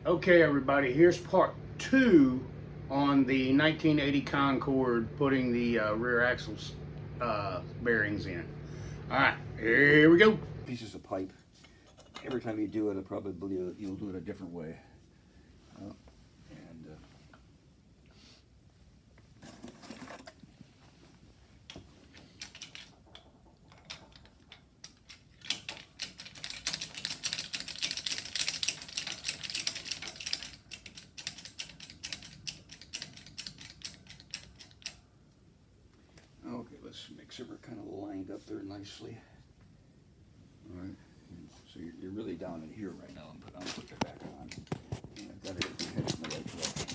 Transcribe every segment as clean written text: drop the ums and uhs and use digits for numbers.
Okay, everybody, here's part 2 on the 1980 Concord putting the rear axle bearings in. All right, here we go. Pieces of pipe. Every time you do it, probably you'll do it a different way. Okay, let's make sure we're kind of lined up there nicely. All right, so you're really down in here right now. I'll put that back on. And I've got to get the head in the right direction.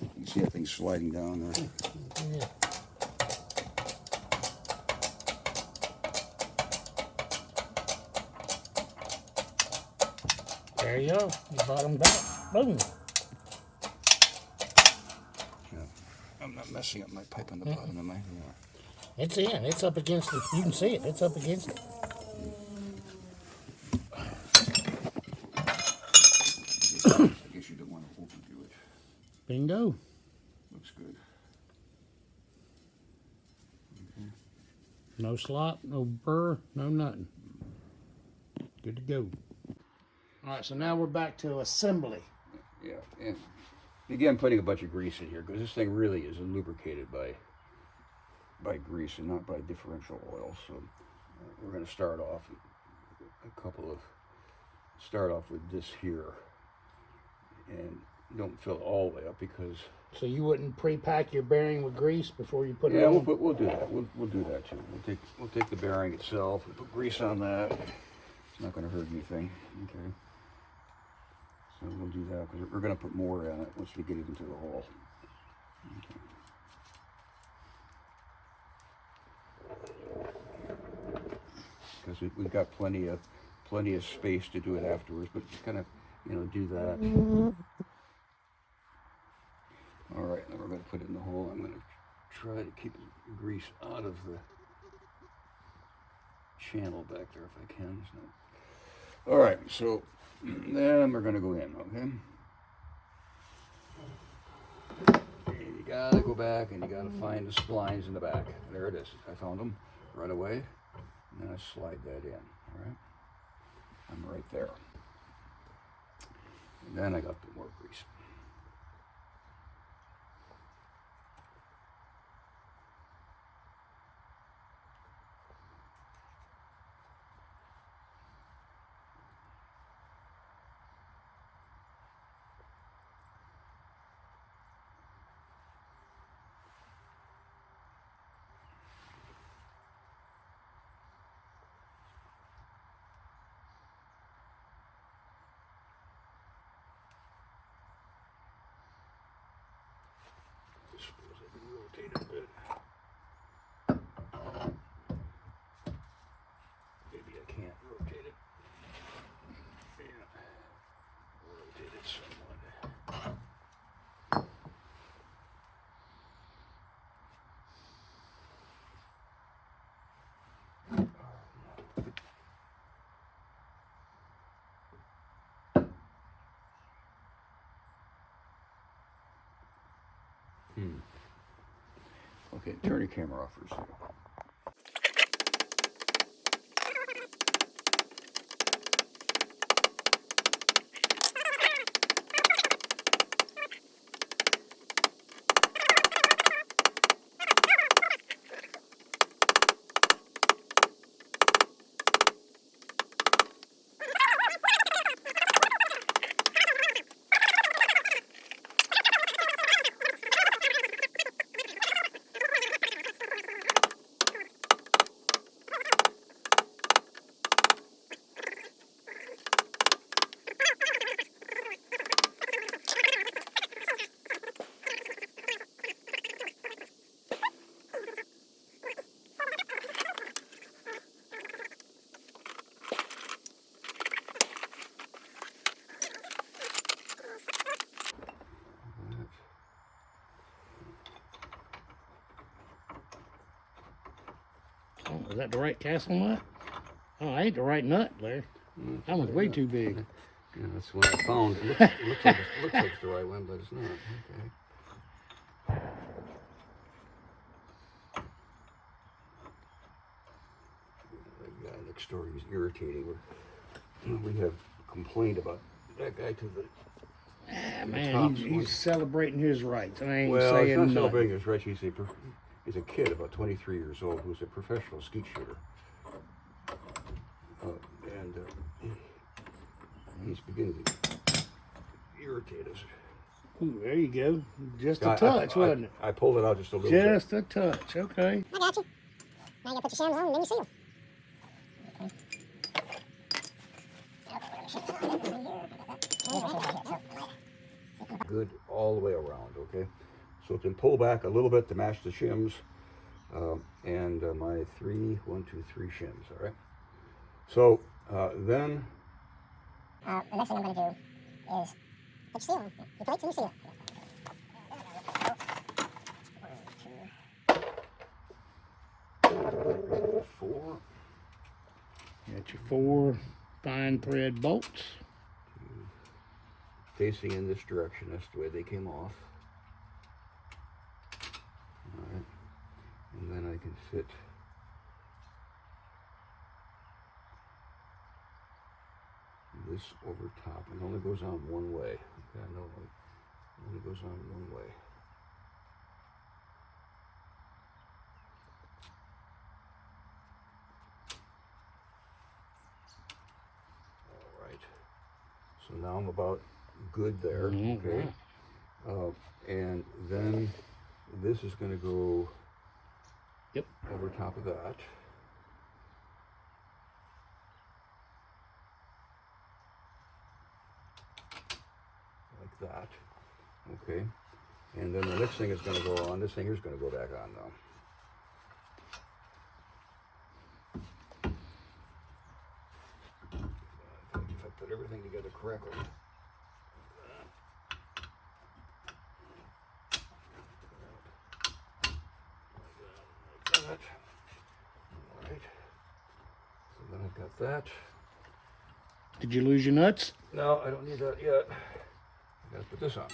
You can see that thing sliding down there. Yeah. There you go. You bottom back. Boom. Yeah. I'm not messing up my pipe on the bottom, am I? Yeah. It's in. It's up against it. You can see it. It's up against it. I guess you don't want to overdo it. Bingo. Looks good. Okay. No slop, no burr, no nothing. Good to go. All right, so now we're back to assembly. Yeah, and again, putting a bunch of grease in here because this thing really is lubricated by grease and not by differential oil. So we're going to start off with this here, and don't fill it all the way up because. So you wouldn't pre-pack your bearing with grease before you put it Yeah, on? we'll do that. We'll do that too. We'll take the bearing itself and put grease on that. It's not going to hurt anything. Okay. So we'll do that because we're going to put more in it once we get it into the hole. Because we've got plenty of space to do it afterwards, but just kind of do that. All right, now we're going to put it in the hole. I'm going to try to keep the grease out of the channel back there if I can. All right, so then we're going to go in, okay? And you got to go back and you got to find the splines in the back. There it is. I found them right away. And then I slide that in, all right? I'm right there. And then I got the more grease. I suppose I can rotate it a bit. Maybe I can't rotate it. Yeah. Rotate it somewhat. Okay, turn your camera off for a second. Oh, is that the right castle nut? Oh, I ain't the right nut, Larry. That one's way too big. Yeah, that's what I found. It looks like it's the right one, but it's not. Okay. The guy next door, he's irritating. We have complained about that guy to the Man, he's celebrating his rights. I ain't well, saying he's not nothing. celebrating his rights. He's a kid, about 23 years old, who's a professional skeet shooter. And he's beginning to irritate us. Ooh, there you go. Just a touch, wasn't it? I pulled it out just a little bit. Just a touch, okay. I got you. Now you gotta put your shams on and then you seal. Good all the way around, okay? So it can pull back a little bit to match the shims. And my 1, 2, 3 shims, all right? So then... the next thing I'm gonna do is put your seal on. You plate and you seal. 4. Got your 4 fine thread bolts. Facing in this direction, that's the way they came off. All right, and then I can fit this over top. It only goes on one way. Okay, I know it only goes on one way. All right, so now I'm about good there, okay? And then this is going to go over top of that. Like that, okay? And then the next thing is going to go on. This thing here is going to go back on now. If I put everything together correctly. All right. So then I've got that. Did you lose your nuts? No, I don't need that yet. I gotta put this on.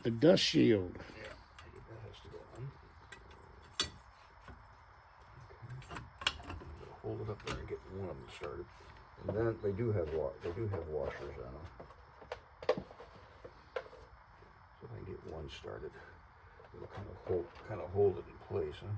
The dust shield. Yeah, that has to go on. Okay. I'm gonna hold it up there and get one of them started. And then they do have washers on them. So if I can get one started, it'll kind of hold it in place, huh?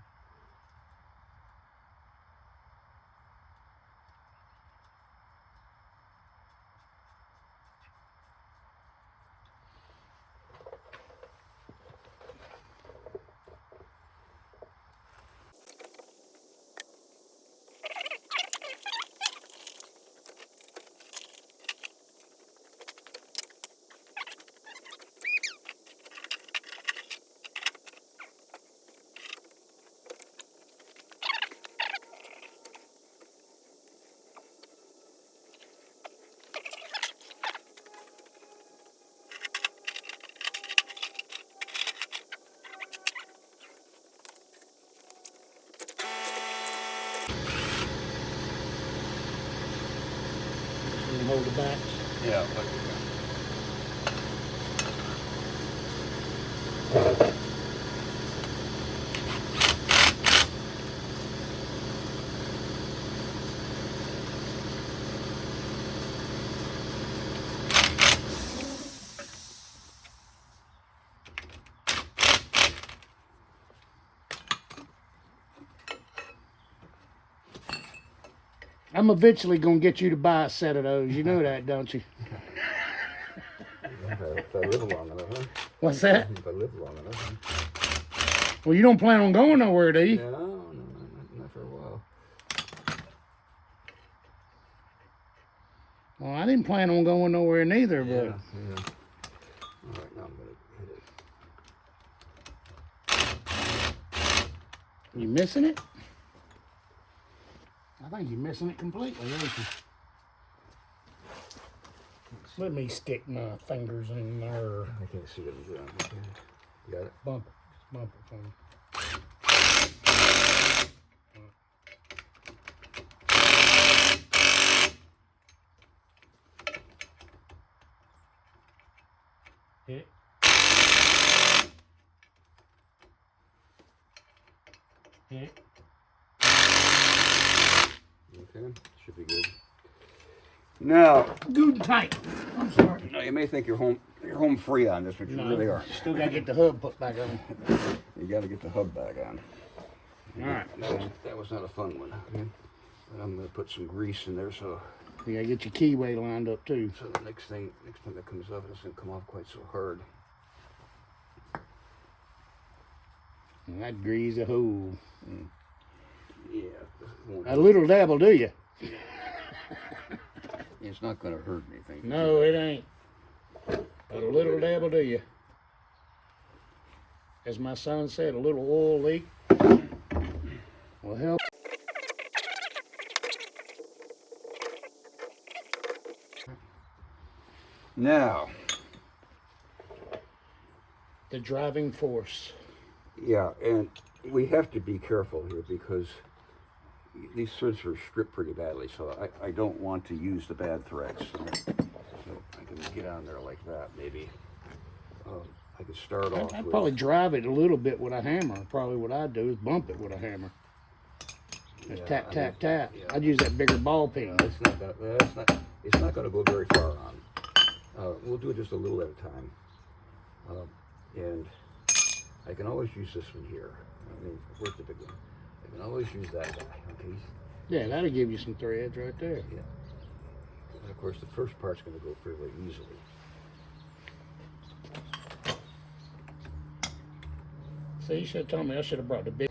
Hold the backs. Yeah, like that. I'm eventually gonna get you to buy a set of those. You know that, don't you? If I live long enough, huh? What's that? If I live long enough. Well, you don't plan on going nowhere, do you? No, not for a while. Well, I didn't plan on going nowhere neither, Yeah. but All right, now I'm gonna hit it. you missing it? I think you're missing it completely, aren't you? Let me stick my fingers in there. I can't see what I'm doing. Okay. You got it? Bump it. Just bump it for me. Hit it. Hit it. Okay, should be good. Now, Good tight. I'm sorry. now you may think you're home free on this, but you really aren't. Still gotta get the hub put back on. You got to get the hub back on. All right. That was not a fun one. Okay. But I'm going to put some grease in there so You gotta get your keyway lined up too. the next time that comes up, it doesn't come off quite so hard. And that grease a hole. Yeah. it won't A little dab will do you. It's not going to hurt anything. No, it ain't. But a little dab will do you. As my son said, a little oil leak will help. Now, The driving force. yeah, and we have to be careful here because these threads are stripped pretty badly, so I don't want to use the bad threads. So I can get on there like that, maybe. I could start off I'd with... probably drive it a little bit with a hammer. Probably what I'd do is bump it with a hammer. Just tap, tap, tap. yeah. I'd use that bigger ball peen. It's not going to go very far on. We'll do it just a little at a time. And I can always use this one here. I mean, where's the big one? I can always use that guy, okay? Yeah, that'll give you some threads right there. Yeah. And of course, the first part's going to go fairly easily. See, you should have told me I should have brought the big.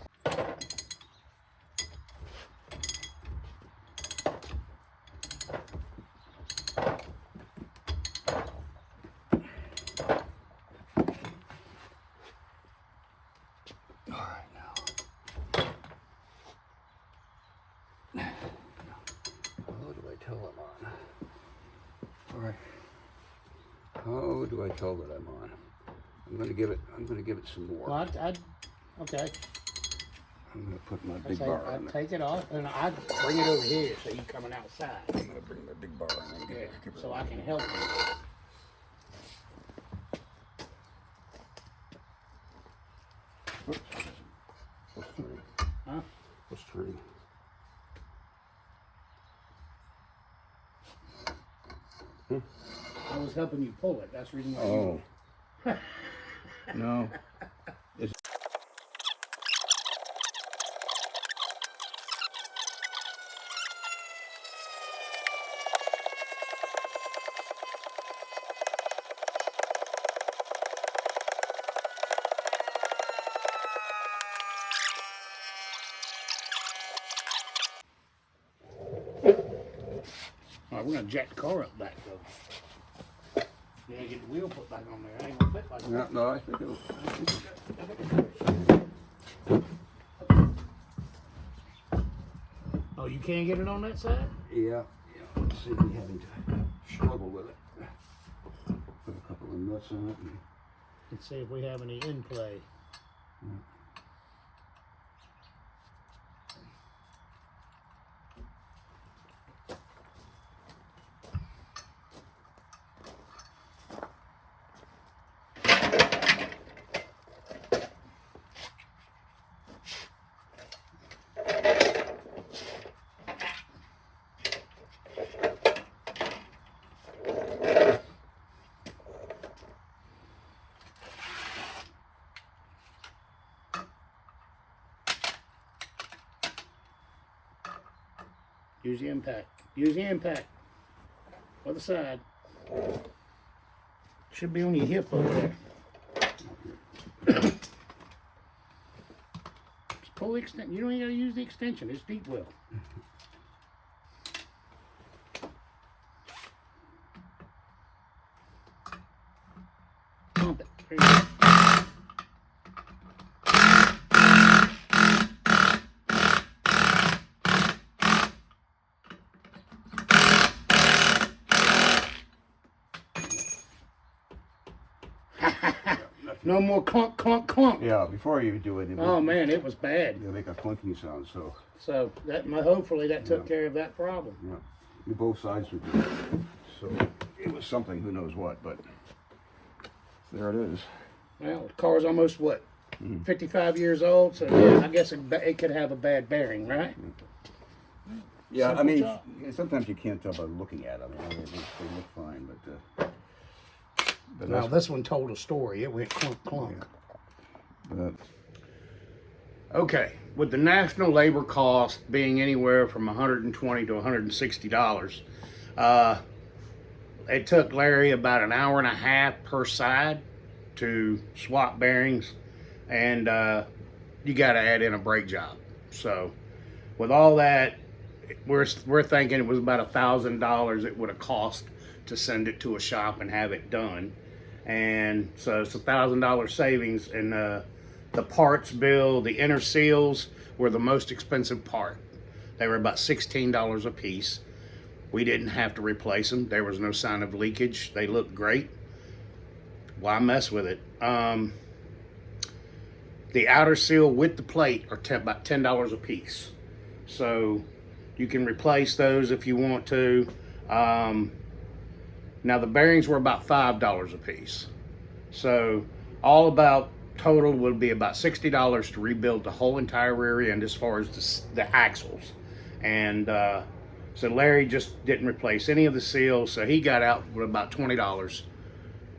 How do I tell that I'm on? I'm going to give it some more. Well, okay. I'm going to put my big bar on I'd take it off and I'd bring it over here so you're coming outside. I'm going to bring my big bar on. Yeah, so I can help you. What's 3? Huh? What's 3? I was helping you pull it. That's the reason why. Oh. No. All right, we're gonna jack the car up back though. Yeah, get the wheel put back on there. It ain't gonna fit like that. No, I think it'll. Oh, you can't get it on that side? Yeah. Let's see me having to struggle with it. Put a couple of nuts on it. Let's see if we have any in play. Use the impact. Use the impact. Other side. Should be on your hip over there. Just pull the extension. You don't even gotta use the extension. It's deep well. Pump it. There you go. No more clunk, clunk, clunk. Yeah, before you do it, Oh man, it was bad. you'll make a clunking sound. So, So that hopefully that took care of that problem. both sides were good. So it was something, who knows what, but There it is. Well, the car's almost what, 55 years old, so yeah, I guess it could have a bad bearing, right? Yeah, Simple I mean, job. sometimes you can't tell by looking at them. You know, they look fine, but Now this one told a story. It went clunk clunk. but Okay, with the national labor cost being anywhere from $120 to $160, it took Larry about an hour and a half per side to swap bearings, and you got to add in a brake job. So, with all that, we're thinking it was about $1,000 it would have cost to send it to a shop and have it done, and so it's $1,000 savings. And the parts bill, the inner seals were the most expensive part. They were about $16 a piece. We didn't have to replace them. There was no sign of leakage. They looked great. Why mess with it? The outer seal with the plate are about $10 a piece. So you can replace those if you want to. Now the bearings were about $5 a piece. So all about total would be about $60 to rebuild the whole entire rear end as far as the axles. And so Larry just didn't replace any of the seals, so he got out with about $20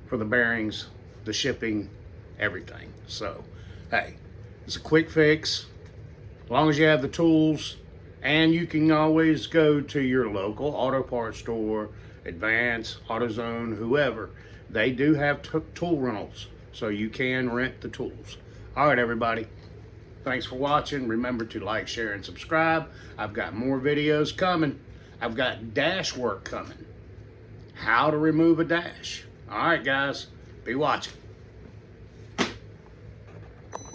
for the bearings, the shipping, everything. So, hey, it's a quick fix. As long as you have the tools, and you can always go to your local auto parts store, Advance, AutoZone, whoever. They do have tool rentals, so you can rent the tools. All right, everybody. Thanks for watching. Remember to like, share, and subscribe. I've got more videos coming. I've got dash work coming. How to remove a dash. All right, guys. Be watching.